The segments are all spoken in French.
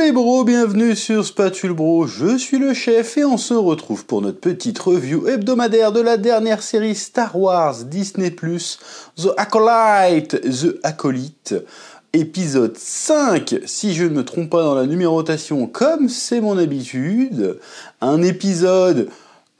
les bros, bienvenue sur Spatule Bro, je suis le chef et on se retrouve pour notre petite review hebdomadaire de la dernière série Star Wars Disney+, The Acolyte, épisode 5, si je ne me trompe pas dans la numérotation, comme c'est mon habitude, un épisode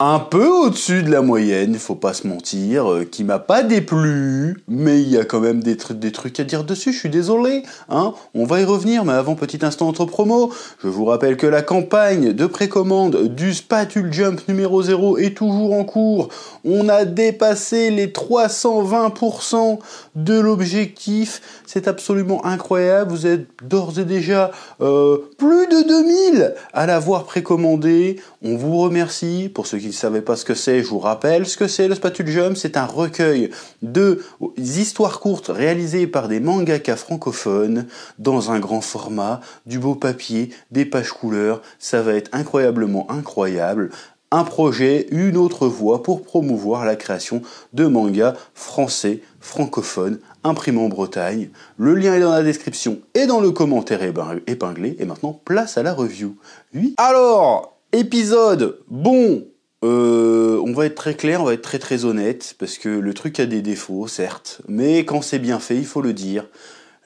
un peu au-dessus de la moyenne, faut pas se mentir, qui m'a pas déplu, mais il y a quand même des trucs à dire dessus, je suis désolé, hein, on va y revenir, mais avant, petit instant entre promo, je vous rappelle que la campagne de précommande du Spatule Jump numéro 0 est toujours en cours, on a dépassé les 320% de l'objectif, c'est absolument incroyable, vous êtes d'ores et déjà plus de 2000 à l'avoir précommandé, on vous remercie, pour ceux qui ne savaient pas ce que c'est, je vous rappelle ce que c'est le Spatule Jump, c'est un recueil de histoires courtes réalisées par des mangaka francophones dans un grand format, du beau papier, des pages couleurs, ça va être incroyablement incroyable. Un projet, une autre voie pour promouvoir la création de mangas français, francophones, imprimés en Bretagne. Le lien est dans la description et dans le commentaire épinglé. Et maintenant, place à la review. Oui. Alors, épisode, bon, on va être très clair, on va être très très honnête, parce que le truc a des défauts, certes, mais quand c'est bien fait, il faut le dire.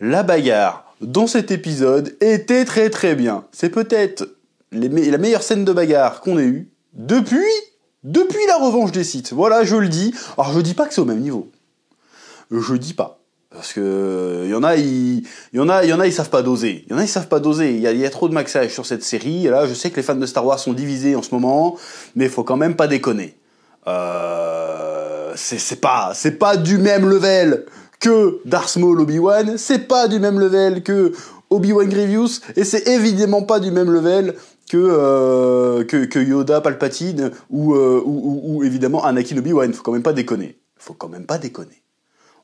La bagarre dans cet épisode était très très bien. C'est peut-être la meilleure scène de bagarre qu'on ait eue depuis la revanche des Sith. Voilà, je le dis. Alors, je dis pas que c'est au même niveau. Je dis pas. Parce que, y en a, ils savent pas doser. Il y a trop de maxage sur cette série. Et là, je sais que les fans de Star Wars sont divisés en ce moment, mais faut quand même pas déconner. C'est pas du même level que Darth Maul Obi-Wan, c'est pas du même level que Obi-Wan Grievous, et c'est évidemment pas du même level que Yoda, Palpatine, ou évidemment Anakin Obi-Wan. Faut quand même pas déconner.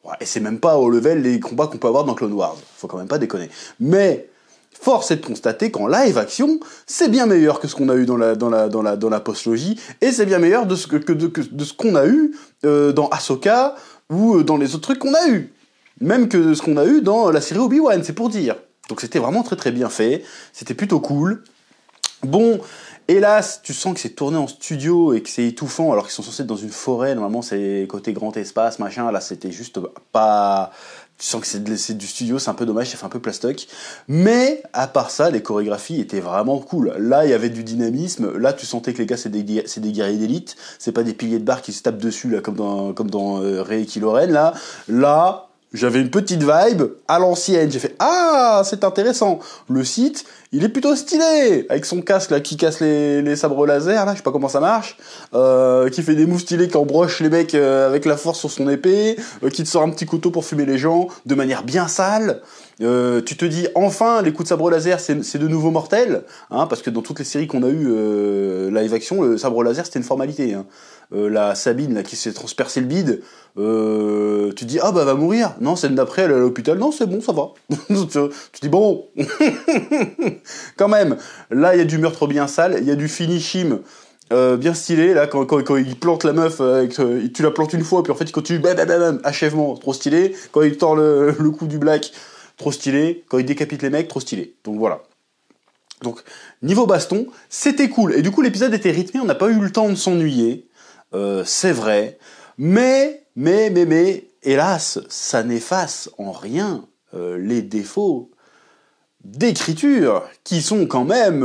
Ouais, et c'est même pas au level des combats qu'on peut avoir dans Clone Wars. Faut quand même pas déconner. Mais force est de constater qu'en live action, c'est bien meilleur que ce qu'on a eu dans la postlogie, et c'est bien meilleur de ce qu'on a eu dans Ahsoka ou dans les autres trucs qu'on a eu. Même que ce qu'on a eu dans la série Obi-Wan, c'est pour dire. Donc c'était vraiment très très bien fait. C'était plutôt cool. Bon, hélas, tu sens que c'est tourné en studio et que c'est étouffant alors qu'ils sont censés être dans une forêt. Normalement, c'est côté grand espace, machin. Là, c'était juste pas... Tu sens que c'est du studio, c'est un peu dommage, ça fait un peu plastoc. Mais, à part ça, les chorégraphies étaient vraiment cool. Là, il y avait du dynamisme. Là, tu sentais que les gars, c'est des guerriers d'élite. C'est pas des piliers de bar qui se tapent dessus, là, comme dans Rey et Kylo Ren, là, j'avais une petite vibe à l'ancienne. J'ai fait « Ah, c'est intéressant !» Le site, il est plutôt stylé, avec son casque là qui casse les sabres laser, là, je sais pas comment ça marche, qui fait des moves stylés, qui embroche les mecs avec la force sur son épée, qui te sort un petit couteau pour fumer les gens, de manière bien sale. Tu te dis, enfin, les coups de sabre laser, c'est de nouveau mortel, hein, parce que dans toutes les séries qu'on a eues live action, le sabre laser, c'était une formalité, hein. La Sabine, là, qui s'est transpercé le bide, tu te dis, ah bah, va mourir. Non, celle d'après, elle est à l'hôpital. Non, c'est bon, ça va. Tu te dis, bon. Quand même. Là, il y a du meurtre bien sale, il y a du finishim bien stylé, là, quand il plante la meuf, tu la plantes une fois, puis en fait, il continue, bam, achèvement, trop stylé. Quand il tord le coup du black, trop stylé. Quand il décapite les mecs, trop stylé. Donc voilà. Donc, niveau baston, c'était cool. Et du coup, l'épisode était rythmé, on n'a pas eu le temps de s'ennuyer. C'est vrai. Mais, hélas, ça n'efface en rien les défauts d'écriture qui sont quand même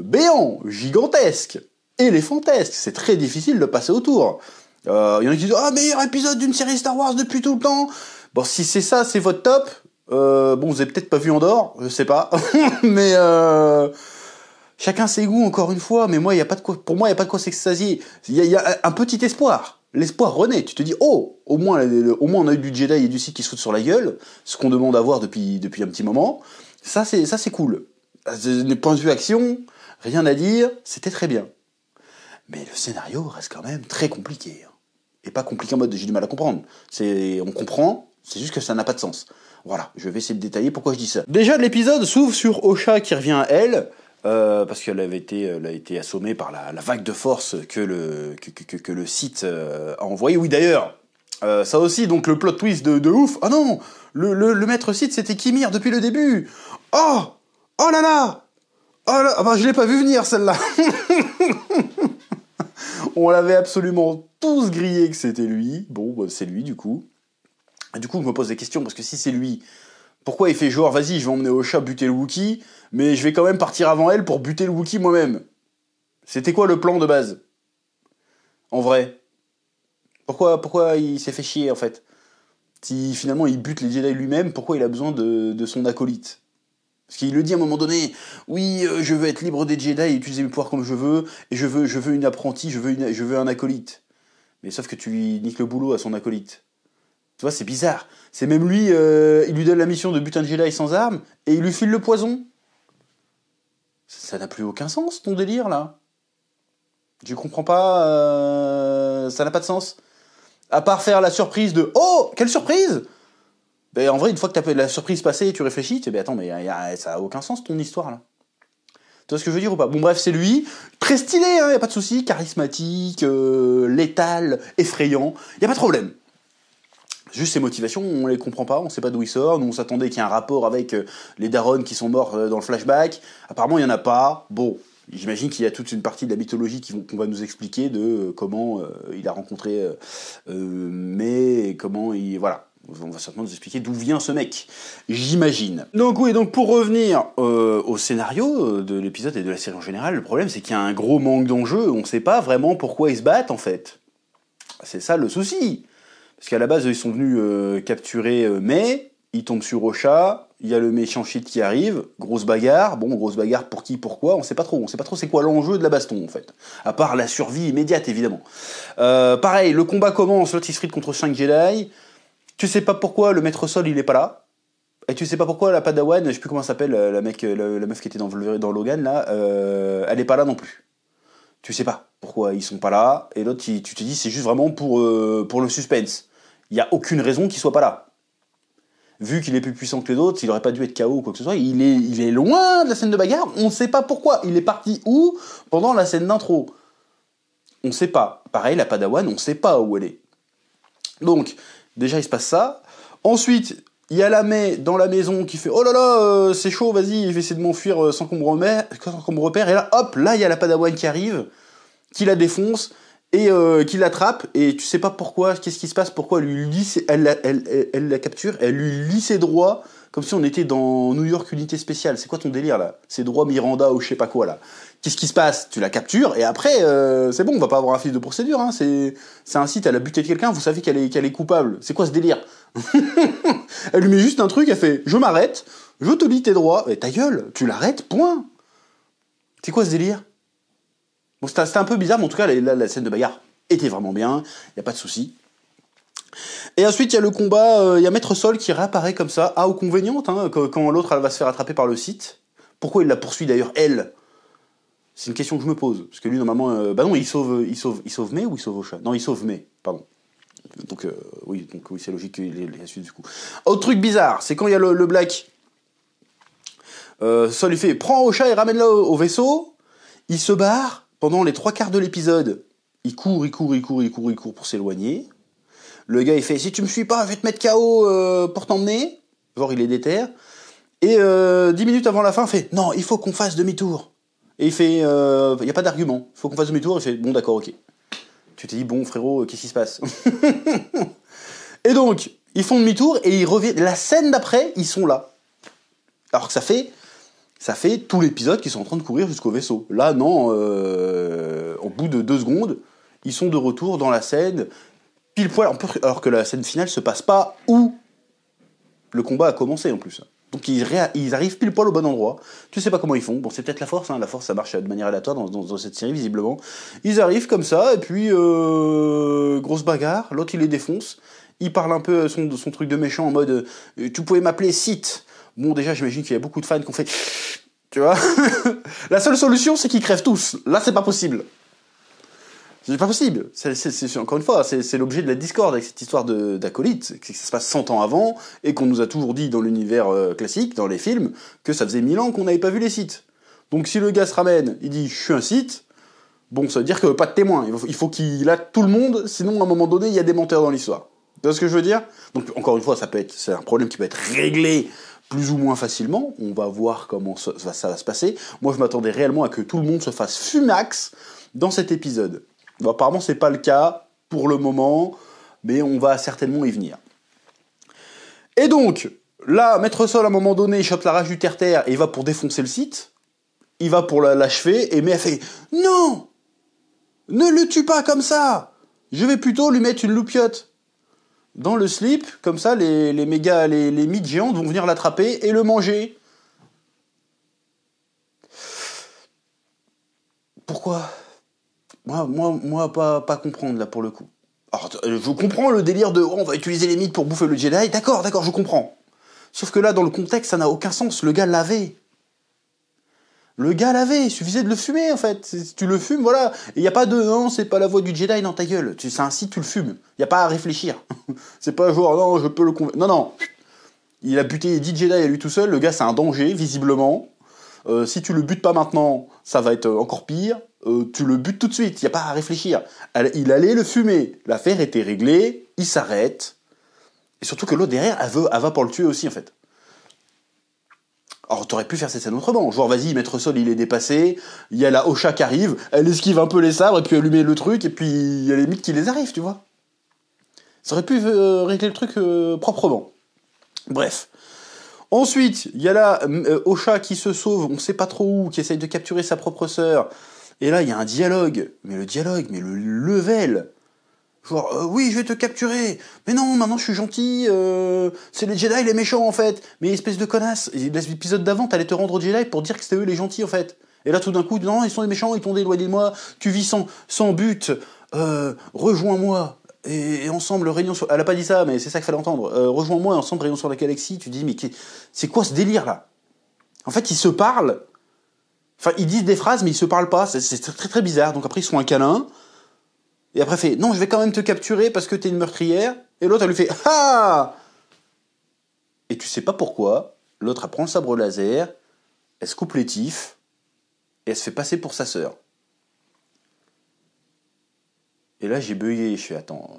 béants, gigantesques, éléphantesques. C'est très difficile de passer autour. Il y en a qui disent « Ah, meilleur épisode d'une série Star Wars depuis tout le temps !» Bon, si c'est ça, c'est votre top. Bon, vous avez peut-être pas vu Andorre, je sais pas. Mais chacun ses goûts, encore une fois. Mais moi, pour moi, il n'y a pas de quoi s'extasier. Il y a un petit espoir. L'espoir renaît. Tu te dis, oh, au moins on a eu du Jedi et du Sith qui se foutent sur la gueule. Ce qu'on demande à voir depuis un petit moment. Ça, c'est cool. Du point de vue action, rien à dire. C'était très bien. Mais le scénario reste quand même très compliqué. Et pas compliqué en mode j'ai du mal à comprendre. On comprend, c'est juste que ça n'a pas de sens. Voilà, je vais essayer de détailler pourquoi je dis ça. Déjà, l'épisode s'ouvre sur Osha qui revient à elle, parce qu'elle a été assommée par la vague de force que le Sith a envoyé. Oui, d'ailleurs, ça aussi, donc le plot twist de ouf. Ah non, le maître Sith, c'était Kimir depuis le début. Oh là là, Oh là, bah je l'ai pas vu venir celle-là. On l'avait absolument tous grillé que c'était lui. Bon, bah, c'est lui du coup. Et du coup, je me pose des questions parce que si c'est lui, pourquoi il fait genre, vas-y, je vais emmener Osha buter le Wookie, mais je vais quand même partir avant elle pour buter le Wookie moi-même. C'était quoi le plan de base? En vrai. Pourquoi il s'est fait chier en fait? Si finalement il bute les Jedi lui-même, pourquoi il a besoin de son acolyte? Parce qu'il le dit à un moment donné, oui, je veux être libre des Jedi et utiliser mes pouvoirs comme je veux, et je veux une apprentie, je veux un acolyte. Mais sauf que tu lui niques le boulot à son acolyte. Tu vois, c'est bizarre. C'est même lui, il lui donne la mission de buter un Jedi sans armes, et il lui file le poison. Ça n'a plus aucun sens, ton délire, là. Je comprends pas, ça n'a pas de sens. À part faire la surprise de « Oh, quelle surprise !» Ben, en vrai, une fois que t'as la surprise passée et tu réfléchis, tu dis « attends, mais ça a aucun sens, ton histoire, là. » Tu vois ce que je veux dire ou pas? Bon, bref, c'est lui. Très stylé, hein, y a pas de souci. Charismatique, létal, effrayant. Y a pas de problème. Juste ses motivations, on les comprend pas, on sait pas d'où il sort. Nous, on s'attendait qu'il y ait un rapport avec les darons qui sont morts dans le flashback. Apparemment, il y en a pas. Bon, j'imagine qu'il y a toute une partie de la mythologie qu'on va nous expliquer de comment il a rencontré mais et comment il... Voilà. On va certainement nous expliquer d'où vient ce mec, j'imagine. Donc oui, donc pour revenir au scénario de l'épisode et de la série en général, le problème c'est qu'il y a un gros manque d'enjeu, on sait pas vraiment pourquoi ils se battent en fait. C'est ça le souci. Parce qu'à la base, ils sont venus capturer Mai, ils tombent sur Osha, il y a le méchant shit qui arrive, grosse bagarre, bon, grosse bagarre pour qui, pourquoi, on sait pas trop c'est quoi l'enjeu de la baston en fait. À part la survie immédiate évidemment. Pareil, le combat commence, l'autre il se frite contre 5 Jedi, tu sais pas pourquoi le maître sol il est pas là, et tu sais pas pourquoi la Padawan, je sais plus comment elle s'appelle, la meuf qui était dans Logan là, elle est pas là non plus. Tu sais pas pourquoi ils sont pas là, et l'autre tu te dis c'est juste vraiment pour le suspense. Il y a aucune raison qu'il soit pas là. Vu qu'il est plus puissant que les autres, il aurait pas dû être KO ou quoi que ce soit, il est loin de la scène de bagarre, on sait pas pourquoi. Il est parti où pendant la scène d'intro? On sait pas. Pareil, la Padawan, on sait pas où elle est. Donc, déjà il se passe ça. Ensuite, il y a la Mai dans la maison qui fait « Oh là là, c'est chaud, vas-y, je vais essayer de m'enfuir sans qu'on me repère. » Et là, hop, là, il y a la Padawan qui arrive, qui la défonce, et qui l'attrape, et tu sais pas pourquoi, qu'est-ce qui se passe, pourquoi elle la capture, elle lui lit ses droits, comme si on était dans New York Unité Spéciale. C'est quoi ton délire, là? Ses droits Miranda ou je sais pas quoi, là. Qu'est-ce qui se passe? Tu la captures, et après, c'est bon, on va pas avoir un fil de procédure, hein. C'est un site, elle a buté quelqu'un, vous savez qu'elle est coupable. C'est quoi ce délire? Elle lui met juste un truc, elle fait « Je m'arrête, je te lis tes droits. » Et ta gueule, tu l'arrêtes, point. C'est quoi ce délire? Bon, c'était un peu bizarre, mais en tout cas, la scène de bagarre était vraiment bien, y a pas de souci. Et ensuite, il y a le combat, il y a Maître Sol qui réapparaît comme ça, à aux convénientes, hein, quand l'autre elle va se faire attraper par le site. Pourquoi il la poursuit d'ailleurs, elle? C'est une question que je me pose. Parce que lui, normalement, bah non, il sauve Mai ou il sauve Osha? Non, il sauve Mai, pardon. Donc oui, c'est logique qu'il ait la suite du coup. Autre truc bizarre, c'est quand il y a le Black. Sol lui fait, prends Osha et ramène-la au vaisseau. Il se barre. Pendant les 3/4 de l'épisode, il court pour s'éloigner. Le gars, il fait « Si tu me suis pas, je vais te mettre KO pour t'emmener. » Genre, il est déter. Et 10 minutes avant la fin, il fait « Non, il faut qu'on fasse demi-tour. » Et il fait « Il n'y a pas d'argument. Il faut qu'on fasse demi-tour. » Il fait « Bon, d'accord, ok. » Tu t'es dit « Bon, frérot, qu'est-ce qui se passe ?» Et donc, ils font demi-tour et ils reviennent. La scène d'après, ils sont là. Alors que ça fait tout l'épisode qu'ils sont en train de courir jusqu'au vaisseau. Là, non, au bout de 2 secondes, ils sont de retour dans la scène, pile poil, alors que la scène finale se passe pas où le combat a commencé en plus. Donc ils arrivent pile poil au bon endroit. Tu sais pas comment ils font. Bon, c'est peut-être la force, hein. La force, ça marche de manière aléatoire dans cette série, visiblement. Ils arrivent comme ça, et puis grosse bagarre, l'autre il les défonce. Il parle un peu son truc de méchant en mode « Tu pouvais m'appeler Sith ». Bon, déjà, j'imagine qu'il y a beaucoup de fans qui ont fait... Tu vois. La seule solution, c'est qu'ils crèvent tous. Là, c'est pas possible. C'est pas possible. Encore une fois, c'est l'objet de la discorde avec cette histoire d'acolyte. C'est que ça se passe 100 ans avant, et qu'on nous a toujours dit dans l'univers classique, dans les films, que ça faisait 1000 ans qu'on n'avait pas vu les Sith. Donc si le gars se ramène, il dit « Je suis un Sith », bon, ça veut dire que pas de témoin. Il faut qu'il a tout le monde, sinon, à un moment donné, il y a des menteurs dans l'histoire. Tu vois ce que je veux dire? Donc, encore une fois, c'est un problème qui peut être réglé plus ou moins facilement. On va voir comment ça va se passer. Moi, je m'attendais réellement à que tout le monde se fasse fumax dans cet épisode. Bon, apparemment, c'est pas le cas pour le moment, mais on va certainement y venir. Et donc, là, Maître Sol, à un moment donné, il chope la rage du terre-terre et il va pour défoncer le site. Il va pour l'achever, et mais elle fait « Non ! Ne le tue pas comme ça ! Je vais plutôt lui mettre une loupiote dans le slip, comme ça les mythes géantes vont venir l'attraper et le manger. » Pourquoi ? Moi, pas comprendre, là, pour le coup. Alors, je comprends le délire de oh, on va utiliser les mythes pour bouffer le Jedi. D'accord, je comprends. Sauf que là, dans le contexte, ça n'a aucun sens. Le gars l'avait. Il suffisait de le fumer, en fait. Si tu le fumes, voilà. Il n'y a pas de non, c'est pas la voix du Jedi dans ta gueule. C'est un site, tu le fumes. Il n'y a pas à réfléchir. C'est pas genre non, je peux le convaincre. Non. Il a buté 10 Jedi à lui tout seul. Le gars, c'est un danger, visiblement. Si tu le butes pas maintenant, ça va être encore pire. Tu le butes tout de suite, il n'y a pas à réfléchir. Il allait le fumer. L'affaire était réglée, il s'arrête. Et surtout que l'autre derrière, elle va pour le tuer aussi, en fait. Alors, t'aurais pu faire cette scène autrement. Genre, vas-y, Maître Sol, il est dépassé. Il y a la Osha qui arrive. Elle esquive un peu les sabres, et puis elle lui met le truc, et puis il y a les mythes qui les arrivent, tu vois. Ça aurait pu régler le truc proprement. Bref. Ensuite, il y a là Osha qui se sauve, on sait pas trop où, qui essaye de capturer sa propre sœur. Et là, il y a un dialogue. Mais le level. Genre, oui, je vais te capturer. Mais non, maintenant je suis gentil. C'est les Jedi les méchants en fait. Mais espèce de connasse. L'épisode d'avant, t'allais te rendre aux Jedi pour dire que c'était eux les gentils en fait. Et là, tout d'un coup, non, ils sont les méchants, ils t'ont éloigné de moi. Tu vis sans but. Rejoins-moi. Et ensemble, réunion sur... Elle a pas dit ça, mais c'est ça qu'il fallait entendre. Rejoins-moi, ensemble, réunion sur la galaxie. Tu dis, mais c'est quoi ce délire-là ? En fait, ils se parlent. Enfin, ils disent des phrases, mais ils se parlent pas. C'est très, très, très bizarre. Donc après, ils se font un câlin. Et après, fait, non, je vais quand même te capturer parce que t'es une meurtrière. Et l'autre, elle lui fait, ah ! Et tu sais pas pourquoi. L'autre, elle prend le sabre laser. Elle se coupe les tifs. Et elle se fait passer pour sa sœur. Et là, j'ai bugué. Je fais, attends.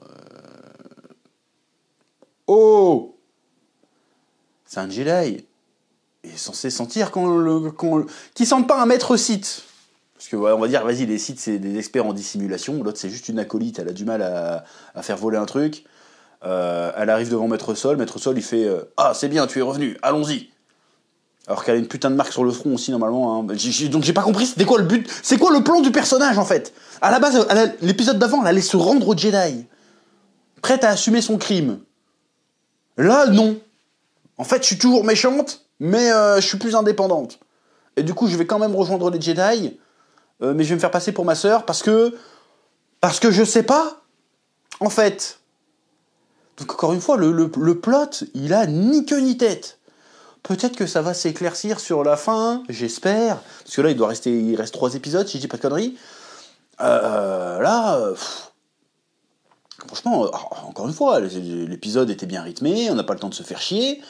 Oh ! C'est un Jedi. Il est censé sentir qu'ils sentent pas un maître Sith. Parce que, ouais, on va dire, vas-y, les Sith, c'est des experts en dissimulation. L'autre, c'est juste une acolyte. Elle a du mal à faire voler un truc. Elle arrive devant Maître Sol. Maître Sol, il fait ah, c'est bien, tu es revenu. Allons-y. Alors qu'elle a une putain de marque sur le front aussi, normalement. Hein. Donc j'ai pas compris, c'était quoi le but ? C'est quoi le plan du personnage, en fait ? À la base, l'épisode d'avant, elle allait se rendre au Jedi. Prête à assumer son crime. Là, non. En fait, je suis toujours méchante, mais je suis plus indépendante. Et du coup, je vais quand même rejoindre les Jedi, mais je vais me faire passer pour ma sœur parce que je sais pas, en fait. Donc encore une fois, le plot, il a ni queue ni tête. Peut-être que ça va s'éclaircir sur la fin, j'espère. Parce que là, il reste 3 épisodes, si je dis pas de conneries. Franchement, encore une fois, l'épisode était bien rythmé, on n'a pas le temps de se faire chier.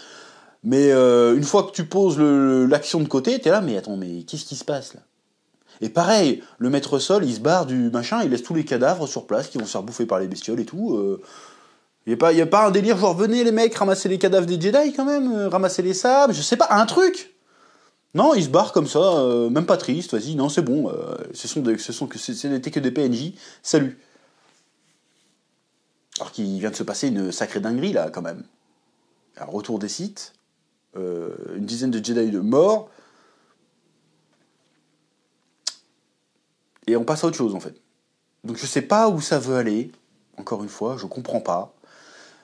Mais une fois que tu poses l'action de côté, t'es là, mais attends, mais qu'est-ce qui se passe là ? Et pareil, le Maître Sol, il se barre du machin, il laisse tous les cadavres sur place qui vont se faire bouffer par les bestioles et tout. Y a pas un délire genre venez les mecs ramasser les cadavres des Jedi quand même, ramasser les sabres, je sais pas, un truc. Non, il se barre comme ça, même pas triste, vas-y, non c'est bon, c'était que des PNJ, salut. Alors qu'il vient de se passer une sacrée dinguerie là quand même. Un retour des Sith, une dizaine de Jedi de morts, et on passe à autre chose en fait. Donc je sais pas où ça veut aller, encore une fois, je comprends pas.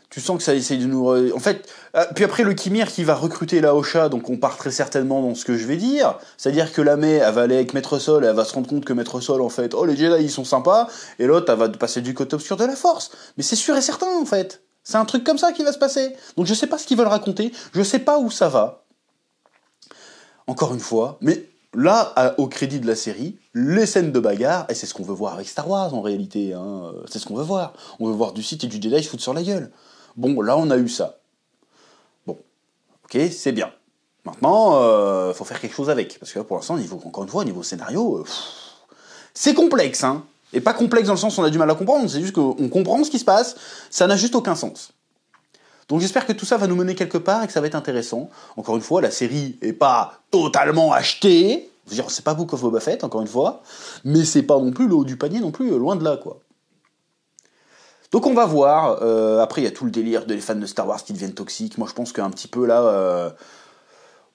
Tu sens que ça essaye de nous... En fait, puis après le Kimir qui va recruter la Osha, donc on part très certainement dans ce que je vais dire. C'est-à-dire que la Mei, elle va aller avec Maître Sol, elle va se rendre compte que Maître Sol, en fait, oh les Jedi ils sont sympas, et l'autre elle va passer du côté obscur de la Force. Mais c'est sûr et certain en fait. C'est un truc comme ça qui va se passer. Donc je sais pas ce qu'ils veulent raconter, je sais pas où ça va. Encore une fois, mais là, au crédit de la série, les scènes de bagarre, et c'est ce qu'on veut voir avec Star Wars en réalité, hein, c'est ce qu'on veut voir. On veut voir du Sith et du Jedi se foutre sur la gueule. Bon, là, on a eu ça. Bon, ok, c'est bien. Maintenant, faut faire quelque chose avec. Parce que là, pour l'instant, encore une fois, au niveau scénario, c'est complexe, hein. Et pas complexe dans le sens où on a du mal à comprendre, c'est juste qu'on comprend ce qui se passe, ça n'a juste aucun sens. Donc j'espère que tout ça va nous mener quelque part et que ça va être intéressant. Encore une fois, la série est pas totalement achetée. Je veux dire, c'est pas Book of Boba Fett, encore une fois, mais c'est pas non plus le haut du panier non plus, loin de là, quoi. Donc on va voir. Après, il y a tout le délire des fans de Star Wars qui deviennent toxiques. Moi, je pense qu'un petit peu là,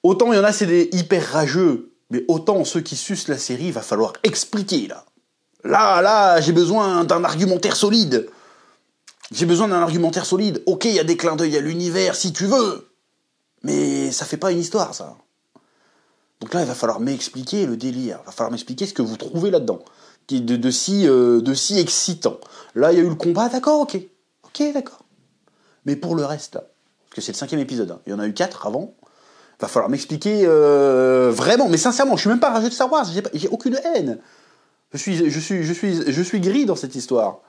autant il y en a, c'est des hyper rageux, mais autant ceux qui sucent la série, il va falloir expliquer là. Là, j'ai besoin d'un argumentaire solide. Ok, il y a des clins d'œil à l'univers, si tu veux. Mais ça fait pas une histoire, ça. Donc là, il va falloir m'expliquer le délire. Il va falloir m'expliquer ce que vous trouvez là-dedans. De si excitant. Là, il y a eu le combat, d'accord, ok. Ok, d'accord. Mais pour le reste, là, parce que c'est le 5e épisode, hein, il y en a eu 4 avant, il va falloir m'expliquer vraiment, mais sincèrement, je suis même pas rageux de Star Wars, j'ai aucune haine. Je suis gris dans cette histoire.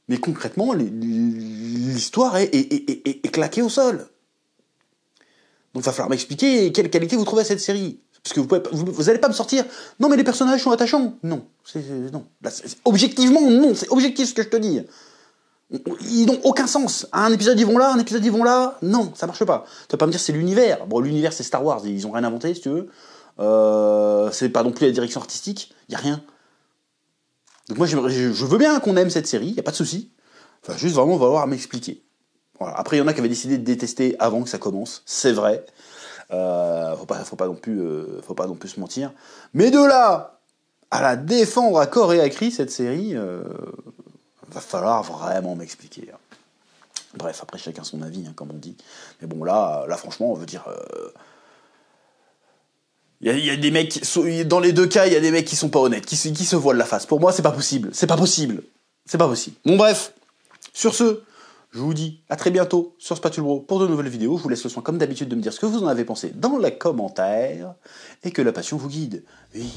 Mais concrètement, l'histoire est claquée au sol. Donc il va falloir m'expliquer quelle qualité vous trouvez à cette série. Parce que vous allez pas me sortir, non mais les personnages sont attachants. Non, non. Là, objectivement, non, c'est objectif ce que je te dis. Ils n'ont aucun sens. Un épisode ils vont là, un épisode ils vont là. Non, ça marche pas. Tu vas pas me dire c'est l'univers. Bon, l'univers c'est Star Wars, ils ont rien inventé si tu veux. C'est pas non plus la direction artistique, y a rien. Donc moi je veux bien qu'on aime cette série, y a pas de souci. Enfin juste vraiment on va avoir à m'expliquer. Voilà. Après il y en a qui avaient décidé de détester avant que ça commence, c'est vrai. Faut pas non plus se mentir. Mais de là à la défendre à corps et à cri cette série, va falloir vraiment m'expliquer. Bref, après chacun son avis, hein, comme on dit. Mais bon là franchement, on veut dire. Il y a des mecs, dans les deux cas, il y a des mecs qui sont pas honnêtes, qui se voilent la face. Pour moi, c'est pas possible. C'est pas possible. Bon, bref. Sur ce, je vous dis à très bientôt sur Spatule Bro pour de nouvelles vidéos. Je vous laisse le soin, comme d'habitude, de me dire ce que vous en avez pensé dans les commentaires et que la passion vous guide. Oui.